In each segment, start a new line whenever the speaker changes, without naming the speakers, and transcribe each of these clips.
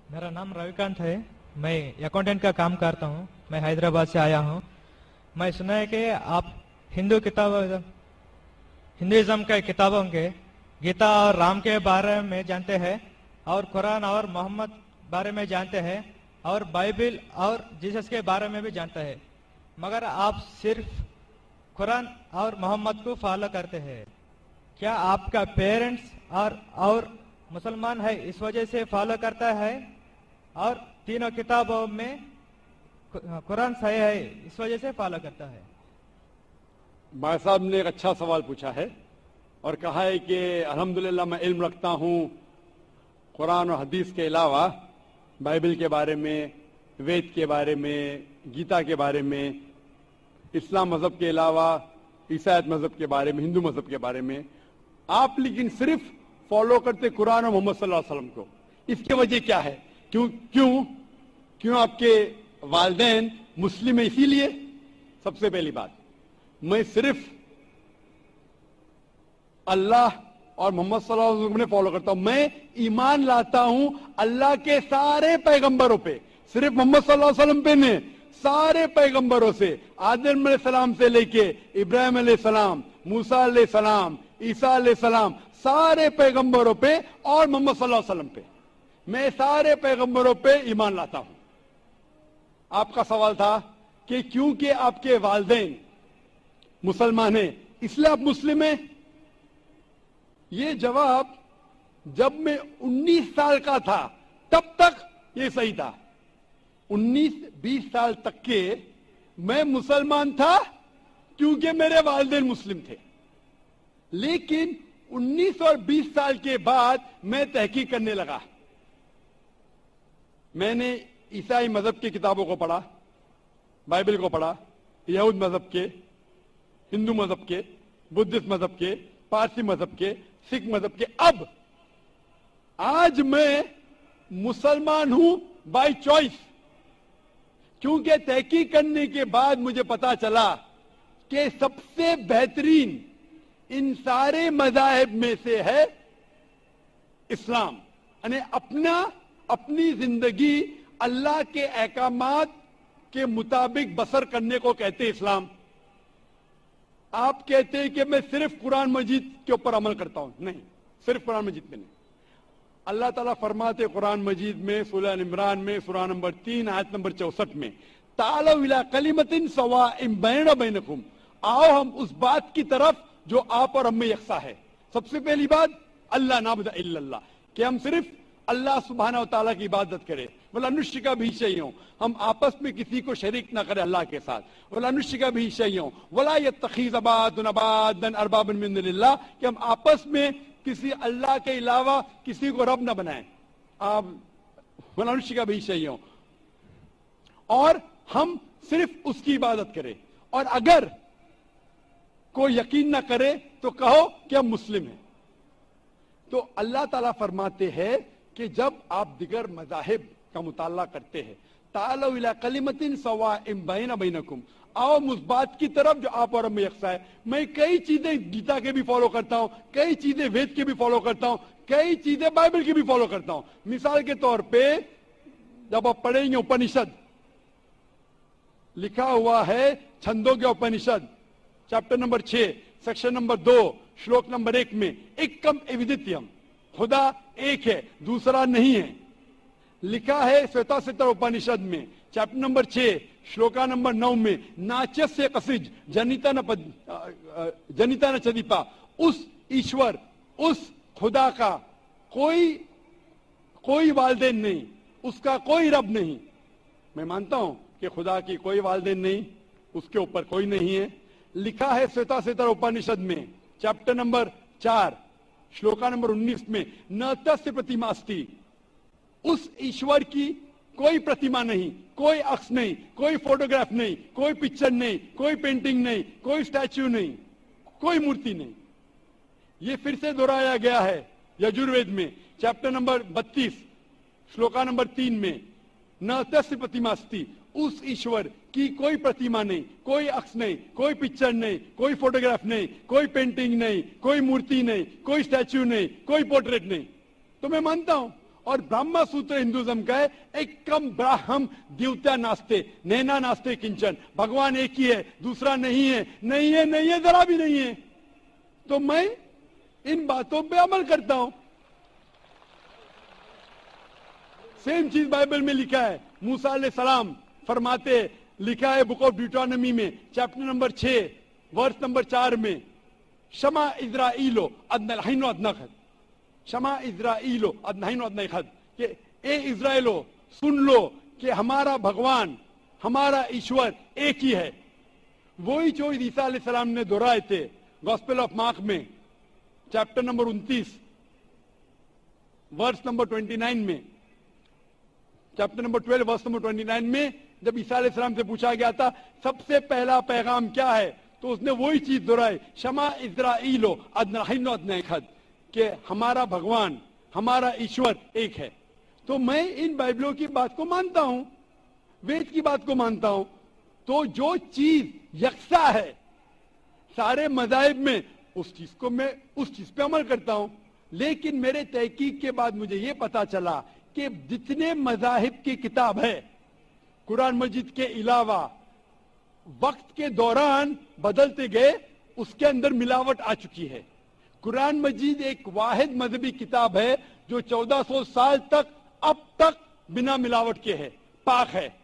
मेरा नाम रविकांत है। मैं अकाउंटेंट का काम करता हूँ। मैं हैदराबाद से आया हूँ। मैं सुना है कि आप हिंदुइज्म के किताबों के गीता और राम के बारे में जानते हैं, और कुरान और मोहम्मद बारे में जानते हैं, और बाइबल और जीसस के बारे में भी जानते हैं, मगर आप सिर्फ कुरान और मोहम्मद को फॉलो करते हैं। क्या आपका पेरेंट्स और मुसलमान है इस वजह से फॉलो करता है, और तीनों किताबों में कुरान सही है इस वजह से फॉलो करता है?
भाई साहब ने एक अच्छा सवाल पूछा है और कहा है कि अल्हम्दुलिल्लाह मैं इल्म रखता हूँ कुरान और हदीस के अलावा बाइबल के बारे में, वेद के बारे में, गीता के बारे में, इस्लाम मजहब के अलावा ईसाईयत मजहब के बारे में, हिंदू मजहब के बारे में। आप लेकिन सिर्फ फॉलो करते कुरान और मोहम्मद सल्लल्लाहु अलैहि वसल्लम को। इसकी वजह क्या है? क्यों आपके वालिदैन मुस्लिम है इसीलिए? सबसे पहली बात, मैं सिर्फ अल्लाह और मोहम्मद सल्लल्लाहु अलैहि वसल्लम ने फॉलो करता हूं। मैं ईमान लाता हूं अल्लाह के सारे पैगंबरों पे, सिर्फ मोहम्मद सल्लल्लाहु अलैहि वसल्लम पे नहीं, सारे पैगंबरों से, आदम अलैहिस्सलाम से लेके इब्राहिम अलैहिस्सलाम, मूसा अलैहिस्सलाम, ईसा अलैहिस्सलाम, सारे पैगंबरों पे और मोहम्मद सल्लल्लाहु अलैहि वसल्लम पे, मैं सारे पैगंबरों पे ईमान लाता हूं। आपका सवाल था कि क्योंकि आपके वालिदैन मुसलमान हैं इसलिए आप मुस्लिम हैं। ये जवाब जब मैं 19 साल का था तब तक ये सही था। 19-20 साल तक के मैं मुसलमान था क्योंकि मेरे वालिदैन मुस्लिम थे। लेकिन 19 और 20 साल के बाद मैं तहकीक करने लगा। मैंने ईसाई मजहब की किताबों को पढ़ा, बाइबल को पढ़ा, यहूद मजहब के, हिंदू मजहब के, बुद्धिस्ट मजहब के, पारसी मजहब के, सिख मजहब के। अब आज मैं मुसलमान हूं बाय चॉइस, क्योंकि तहकीक करने के बाद मुझे पता चला कि सबसे बेहतरीन इन सारे मज़ाहिब में से है इस्लाम। यानी अपनी जिंदगी अल्लाह के अहकामात के मुताबिक बसर करने को कहते हैं इस्लाम। आप कहते हैं कि मैं सिर्फ कुरान मजीद के ऊपर अमल करता हूं। नहीं, सिर्फ कुरान मजीद में नहीं। अल्लाह ताला फरमाते कुरान मजीद में सूरह इमरान में सूरह नंबर 3 आयत नंबर 64 में, तालौ इला कलिमतिन सवाइम बैना बैनकुम, आओ हम उस बात की तरफ जो आप और हम में यकसा है। सबसे पहली बात अल्लाह नाबुद इल्लल्लाह, कि हम सिर्फ अल्लाह सुब्हानहू व तआला की इबादत करें। वला नुश्रिका बिही शैअन, हम आपस में किसी को शरीक ना करें अल्लाह के साथ। वला नुश्रिका बिही शैअन वला यत्तखिज़ बादुना बादन अरबाबन मिन दुनिल्लाह, कि हम आपस में किसी अल्लाह के अलावा किसी को रब ना बनाएं। आप वला नुश्रिका बिही शैअन, और हम सिर्फ उसकी इबादत करें। और अगर कोई यकीन ना करे तो कहो कि हम मुस्लिम हैं। तो अल्लाह ताला फरमाते हैं कि जब आप दिगर मज़ाहिब का मुताला करते हैं, तालौ इला कलिमतिन सवाइम बैना बैनकुम, आओ उस बात की तरफ जो आप और हम में यकसा है। मैं कई चीजें गीता के भी फॉलो करता हूं, कई चीजें वेद के भी फॉलो करता हूं, कई चीजें बाइबल की भी फॉलो करता हूं। मिसाल के तौर पे जब आप पढ़ेंगे उपनिषद, लिखा हुआ है छंदों के उपनिषद चैप्टर नंबर 6 सेक्शन नंबर 2 श्लोक नंबर 1 में, एकम एविदित्यम, खुदा एक है दूसरा नहीं है। लिखा है श्वेताश्वतर उपनिषद में चैप्टर नंबर 6 श्लोका नंबर 9 में, नाचस्य कसिज जनिता न चदीपा, उस ईश्वर उस खुदा का कोई वालिदैन नहीं, उसका कोई रब नहीं। मैं मानता हूं कि खुदा की कोई वालिदैन नहीं, उसके ऊपर कोई नहीं है। लिखा है श्वेताश्वतर उपनिषद में चैप्टर नंबर 4 श्लोका नंबर 19 में, न तस्य प्रतिमा अस्ति, उस ईश्वर की कोई प्रतिमा नहीं, कोई अक्ष नहीं, कोई फोटोग्राफ नहीं, कोई पिक्चर नहीं, कोई पेंटिंग नहीं, कोई स्टैच्यू नहीं, कोई मूर्ति नहीं। ये फिर से दोहराया गया है यजुर्वेद में चैप्टर नंबर 32 श्लोका नंबर 3 में, न तस्य प्रतिमा अस्ति, उस ईश्वर की कोई प्रतिमा नहीं, कोई अक्ष नहीं, कोई पिक्चर नहीं, कोई फोटोग्राफ नहीं, कोई पेंटिंग नहीं, कोई मूर्ति नहीं, कोई स्टैच्यू नहीं, कोई पोर्ट्रेट नहीं। तो मैं मानता हूं। और ब्रह्मा सूत्र हिंदुज्म का है एकम ब्राह्म देवता नास्ते नैना नास्ते किंचन, भगवान एक ही है, दूसरा नहीं है, नहीं है, नहीं है, जरा भी नहीं है। तो मैं इन बातों पे अमल करता हूं। सेम चीज बाइबल में लिखा है। मूसा अलैहिस्सलाम फरमाते, लिखा है बुक ऑफ ड्यूटोनॉमी में चैप्टर नंबर 6 वर्स नंबर 4 में, शमा इज़राइलो अदनहीनो अदनखद, शमा इज़राइलो अदनहीनो अदनखद, कि ए इज़राइलो सुन लो कि हमारा भगवान, हमारा ईश्वर एक ही है। वही जो ईसा अलैहिस्सलाम ने दोहराए थे गॉस्पेल ऑफ मार्क में चैप्टर नंबर 29 वर्स नंबर 29 में, चैप्टर नंबर 12 वर्स नंबर 29 में, जब ईसा अलैहिस्सलाम से पूछा गया था सबसे पहला पैगाम क्या है, तो उसने वही चीज दोहराई, शमा इज़राइलो अदनहीनो अदनखद, कि हमारा भगवान, हमारा ईश्वर एक है। तो मैं इन बाइबलों की बात को मानता हूं, वेद की बात को मानता हूं। तो जो चीज यकसा है सारे मज़ाहिब में, उस चीज को मैं उस चीज पे अमल करता हूं। लेकिन मेरे तहकीक के बाद मुझे ये पता चला कि जितने मज़ाहिब की किताब है कुरान मजीद के अलावा, वक्त के दौरान बदलते गए, उसके अंदर मिलावट आ चुकी है। कुरान मजीद एक वाहिद मजहबी किताब है जो 1400 साल तक अब तक बिना मिलावट के है, पाक है।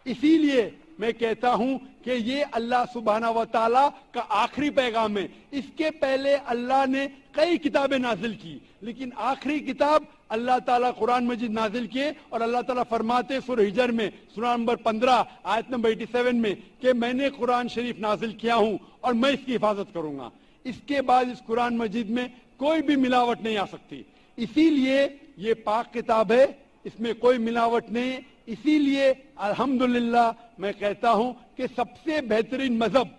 इसीलिए मैं कहता हूं कि ये अल्लाह सुब्हाना व तआला का आखिरी पैगाम है। इसके पहले अल्लाह ने कई किताबें नाजिल की, लेकिन आखिरी किताब अल्लाह ताला कुरान मजीद नाजिल किए। और अल्लाह ताला फरमाते सूरह हिजर में सूरह नंबर 15 आयत नंबर 87 में कि मैंने कुरान शरीफ नाजिल किया हूं और मैं इसकी हिफाजत करूंगा। इसके बाद इस कुरान मजीद में कोई भी मिलावट नहीं आ सकती। इसीलिए ये पाक किताब है, इसमें कोई मिलावट नहीं। इसीलिए अल्हम्दुलिल्लाह मैं कहता हूं कि सबसे बेहतरीन मजहब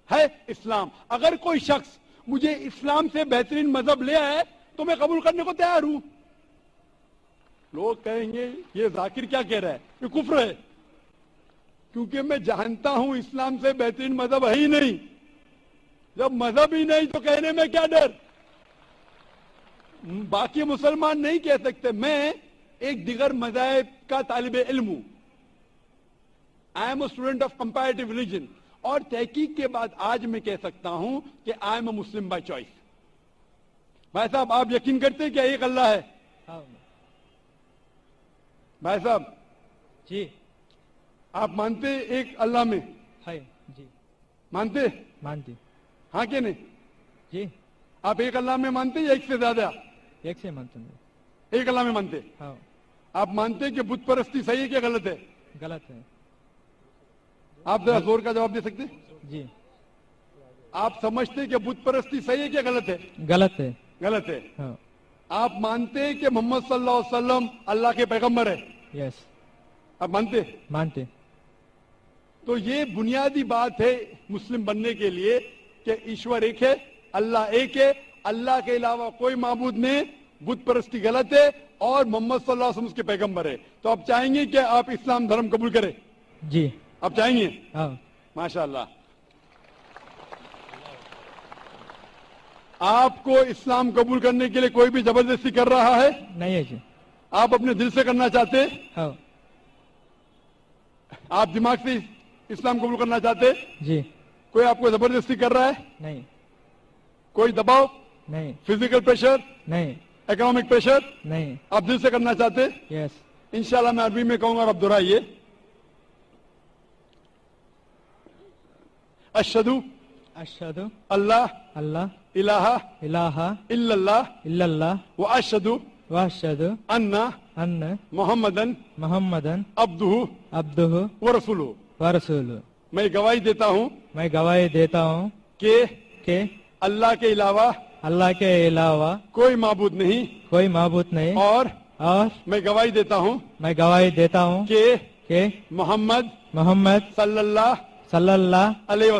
है इस्लाम। अगर कोई शख्स मुझे इस्लाम से बेहतरीन मजहब ले आए तो मैं कबूल करने को तैयार हूं। लोग कहेंगे ये जाकिर क्या कह रहा है, ये कुफ्र है, क्योंकि मैं जानता हूं इस्लाम से बेहतरीन मजहब है ही नहीं। जब मजहब ही नहीं तो कहने में क्या डर। बाकी मुसलमान नहीं कह सकते। मैं एक दिगर मज़ाहिब का तालिब इल्म हूं। I am a student of comparative religion, और तहकीक के बाद आज मैं कह सकता हूं कि I am a Muslim by choice. भाई साहब, आप यकीन करते हैं क्या एक अल्लाह है?
हाँ
भाई साहब
जी।
आप मानते एक अल्लाह में?
है जी।
मानते?
मानती।
हाँ कि नहीं?
जी।
आप एक अल्लाह में मानते या एक से ज्यादा?
एक से मानते हैं।
एक अल्लाह में मानते?
हाँ।
आप मानते कि बुत परस्ती सही है क्या गलत है?
गलत है।
आप जरा जोर का जवाब दे सकते?
जी।
आप समझते कि बुत परस्ती सही है क्या गलत है?
गलत है।
गलत है।
हाँ।
आप मानते कि मोहम्मद सल्लल्लाहु अलैहि वसल्लम अल्लाह के पैगंबर है?
यस।
आप मानते?
मानते।
तो ये बुनियादी बात है मुस्लिम बनने के लिए कि ईश्वर एक है, अल्लाह एक है, अल्लाह के अलावा कोई माबूद नहीं, बुत परस्ती गलत है और मोहम्मद सल्लल्लाहु अलैहि वसल्लम उसके पैगंबर है। तो आप चाहेंगे कि आप इस्लाम धर्म कबूल करें?
जी।
आप चाहेंगे?
हाँ।
माशाअल्लाह। आपको इस्लाम कबूल करने के लिए कोई भी जबरदस्ती कर रहा है?
नहीं है जी।
आप अपने दिल से करना चाहते?
हाँ।
आप दिमाग से इस्लाम कबूल करना चाहते?
जी।
कोई आपको जबरदस्ती कर रहा है?
नहीं।
कोई दबाव?
नहीं।
Physical pressure?
नहीं।
Economic pressure?
नहीं।
आप दिल से करना चाहते?
यस।
इंशाल्लाह मैं अरबी में कहूंगा और आप दोहराइए। अशहदु
अशहदु
अल्लाह
अल्लाह
इलाहा
इलाहा
इल्लल्लाह
इल्लल्लाह
व अशहदु
व अशहदु
अन्ना
अन्न
मोहम्मदन
मुहम्मदन
अब्दुहु
अब्दुहु
व रसूलुहु।
व रसूलुहु।
मैं गवाही देता हूं
मैं गवाही देता हूँ
कि
अल्लाह के अलावा
कोई माबूद नहीं
कोई माबूद नहीं,
और
मैं गवाही देता हूँ
कि मोहम्मद सल्लल्लाहु अलैहि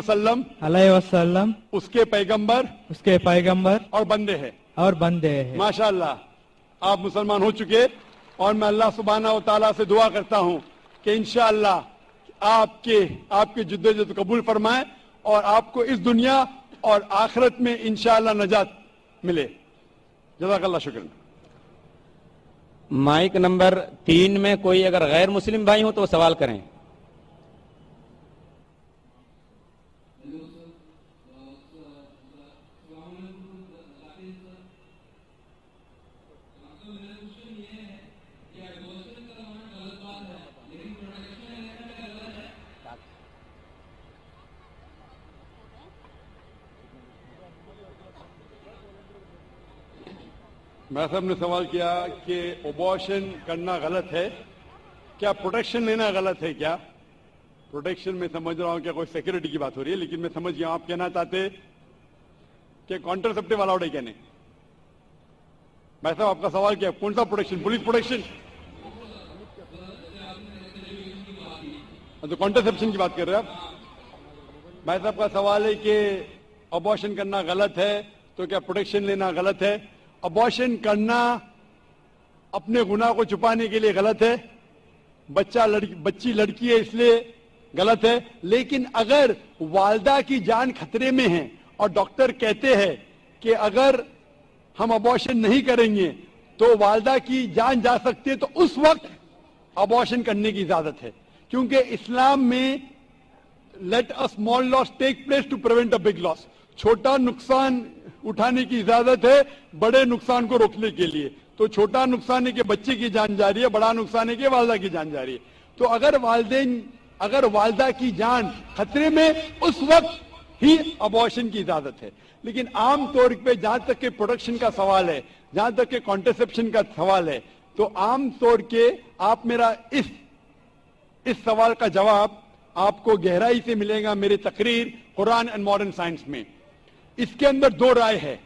वसल्लम उसके पैगंबर और बंदे हैं। माशाअल्लाह आप मुसलमान हो चुके, और मैं अल्लाह सुब्हानहू व तआला से दुआ करता हूं कि इंशाअल्लाह आपके जिद्दोजहद कबूल फरमाए और आपको इस दुनिया और आखिरत में इंशाअल्लाह नजात ملے. جزاک اللہ شکرن.
مائک نمبر 3 میں کوئی اگر غیر مسلم بھائی ہو تو وہ سوال کریں.
میں صاحب نے سوال کیا کہ ابارشن کرنا غلط ہے کیا, پروٹیکشن لینا غلط ہے کیا؟ پروٹیکشن میں سمجھ رہا ہوں کہ کوئی سیکورٹی کی بات ہو رہی ہے, لیکن میں سمجھ گیا آپ کہنا چاہتے کہ کانٹرسپٹیو الاؤڈ ہے کہنے. میں صاحب آپ کا سوال کیا, کون سا پروٹیکشن؟ Police protection? تو کانٹرسپشن کی بات کر رہے ہیں آپ. میں صاحب کا سوال ہے کہ ابارشن کرنا غلط ہے تو کیا پروٹیکشن لینا غلط ہے؟ ابارشن کرنا اپنے گناہ کو چھپانے کے لیے غلط ہے, بچی لڑکی ہے اس لیے غلط ہے, لیکن اگر والدہ کی جان خطرے میں ہے اور ڈاکٹر کہتے ہیں کہ اگر ہم ابارشن نہیں کریں گے تو والدہ کی جان جا سکتی ہے, تو اس وقت ابارشن کرنے کی اجازت ہے, کیونکہ اسلام میں let a small loss take place to prevent a big loss. چھوٹا نقصان اٹھانے کی اجازت ہے بڑے نقصان کو روکنے کے لیے. تو چھوٹا نقصان ہے کہ بچے کی جان جا رہی ہے, بڑا نقصان ہے کہ والدہ کی جان جا رہی ہے. تو اگر والدہ کی جان خطرے میں, اس وقت ہی ابارشن کی اجازت ہے. لیکن عام طور پہ جہاں تک کہ پروڈکشن کا سوال ہے, جہاں تک کہ کانٹرسپشن کا سوال ہے, تو عام طور کے آپ میرا اس سوال کا جواب آپ کو گہرائی سے ملے گا میری تقریر قرآن اینڈ ماڈرن سائنس میں. اس کے اندر دو رائے ہے.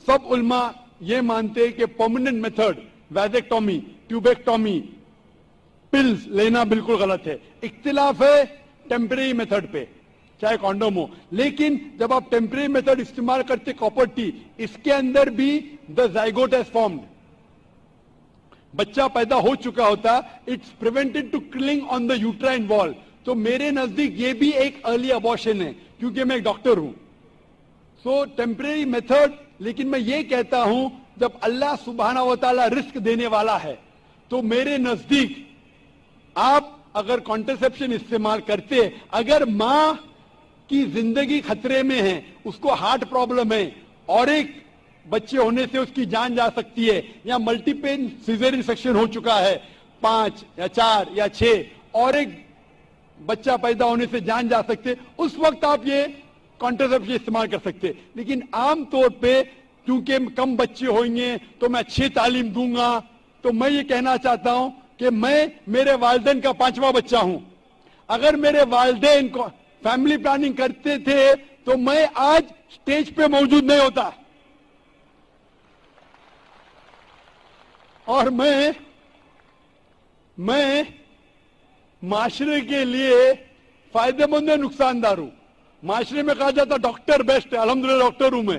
سب علماء یہ مانتے ہیں کہ پرماننٹ میتھڈ ویزیکٹومی, ٹیوبیکٹومی, پلز لینا بالکل غلط ہے. اختلاف ہے ٹیمپریری میتھڈ پہ, چاہے کانڈوم ہو. لیکن جب آپ ٹیمپریری میتھڈ استعمال کرتے کاپر ٹی, اس کے اندر بھی دا زائگوٹ ہیز فارمڈ, بچہ پیدا ہو چکا ہوتا, اٹس پریونٹڈ ٹو کلنگ آن دا یوٹرائن وال. تو میرے نزدیک یہ بھی ایک ارلی ابارشن ہے, کیونکہ میں ایک ڈاکٹر ہوں. سو ٹیمپریری میتھڈ, لیکن میں یہ کہتا ہوں جب اللہ سبحانہ و تعالیٰ رزق دینے والا ہے تو میرے نزدیک آپ اگر کانٹرسپشن استعمال کرتے, اگر ماں کی زندگی خطرے میں ہے, اس کو ہارٹ پرابلم ہے اور ایک بچے ہونے سے اس کی جان جا سکتی ہے, یا ملٹیپل سیزرین سیکشن ہو چکا ہے 5 یا 4 یا 6, اور ایک بچہ پیدا ہونے سے جان جا سکتے, اس وقت آپ یہ کانٹرسپشن استعمال کر سکتے. لیکن عام طور پہ کیونکہ کم بچے ہوئیں گے تو میں اچھی تعلیم دوں گا, تو میں یہ کہنا چاہتا ہوں کہ میں میرے والدین کا 5واں بچہ ہوں. اگر میرے والدین کو فیملی پلاننگ کرتے تھے تو میں آج سٹیج پہ موجود نہیں ہوتا, اور میں معاشرے کے لیے فائدہ مند نقصان دار ہوں. معاشرے میں کہا جاتا ڈاکٹر بیسٹ ہے, الحمدللہ ڈاکٹر ہوں میں,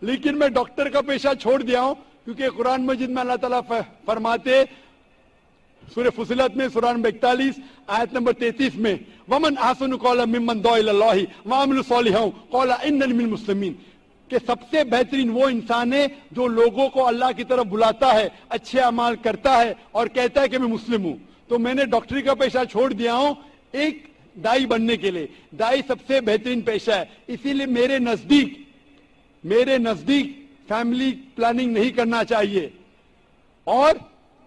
لیکن میں ڈاکٹر کا پیشہ چھوڑ دیا ہوں, کیونکہ قرآن مجید میں اللہ تعالیٰ فرماتے سورہ فصلت میں سورہ نمبر 41 آیت نمبر 33 میں, وَمَنْ أَحْسَنُ قَوْلًا مِمَّنْ دَعَا إِلَى اللَّهِ وَعَمِلَ صَالِحًا قَالَ إِنَّنِي مِنَ الْمُسْلِمِينَ, کہ سب سے بہترین وہ انسان ہے جو لوگوں کو اللہ کی طرف بلاتا ہے, اچھے اعمال کرتا ہے اور کہتا ہے کہ میں مسلم ہوں. تو میں نے ڈاکٹری کا پیشہ چھوڑ دیا ہوں ایک دائی بننے کے لیے. دائی سب سے بہترین پیشہ ہے, اسی لیے میرے نزدیک فیملی پلاننگ نہیں کرنا چاہیے اور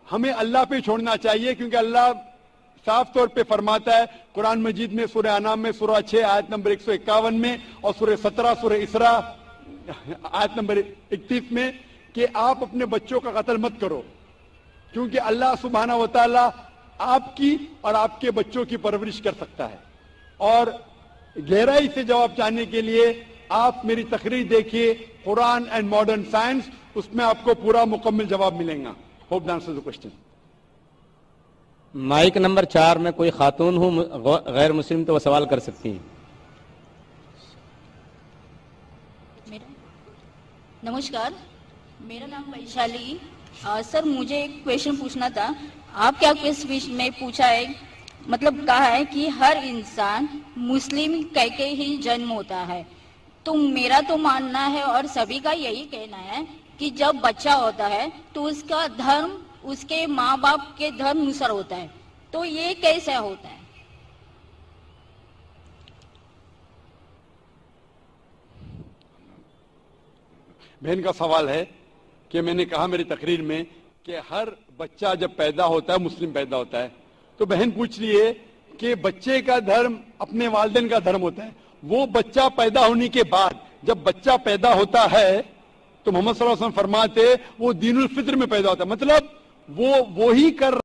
ہمیں اللہ پہ چھوڑنا چاہیے, کیونکہ اللہ صاف طور پہ فرماتا ہے قرآن مجید میں سورہ انعام میں سورہ 6 آیت نمبر 151 میں, اور سورہ 17 سورہ اسراء آیت نمبر 31 میں, کہ آپ اپنے بچوں کا قتل مت کرو, کیونکہ اللہ سبحانہ و تعالی آپ کی اور آپ کے بچوں کی پرورش کر سکتا ہے. اور گہرائی سے جواب چاہنے کے لیے آپ میری تقریر دیکھیے قرآن اینڈ ماڈرن سائنس, اس میں آپ کو پورا مکمل جواب ملے گا. Hope that answer the question.
Mic number 4 میں کوئی خاتون ہو غیر مسلم تو وہ سوال کر سکتی ہیں.
نمسکار, میرا نام ویشالی. سر مجھے ایک کویشچن پوچھنا تھا. آپ کیا کویشچن میں پوچھا ہے, مطلب کہا ہے کہ ہر انسان مسلم کہہ کے ہی جنم ہوتا ہے, تو میرا تو ماننا ہے اور سبھی کا یہی کہنا ہے کہ جب بچہ ہوتا ہے تو اس کا دھرم اس کے ماں باپ کے دھرم انوسار ہوتا ہے، تو یہ کیسے ہوتا ہے؟
بہن کا سوال ہے کہ میں نے کہا میری تقریر میں کہ ہر بچہ جب پیدا ہوتا ہے مسلم پیدا ہوتا ہے، تو بہن پوچھ رہی ہے کہ بچے کا دھرم اپنے والدین کا دھرم ہوتا ہے. وہ بچہ پیدا ہونے کے بعد جب بچہ پیدا ہوتا ہے تو محمد صلی اللہ علیہ وسلم فرماتے وہ دین الفطر میں پیدا ہوتا ہے، مطلب وہ وہی کر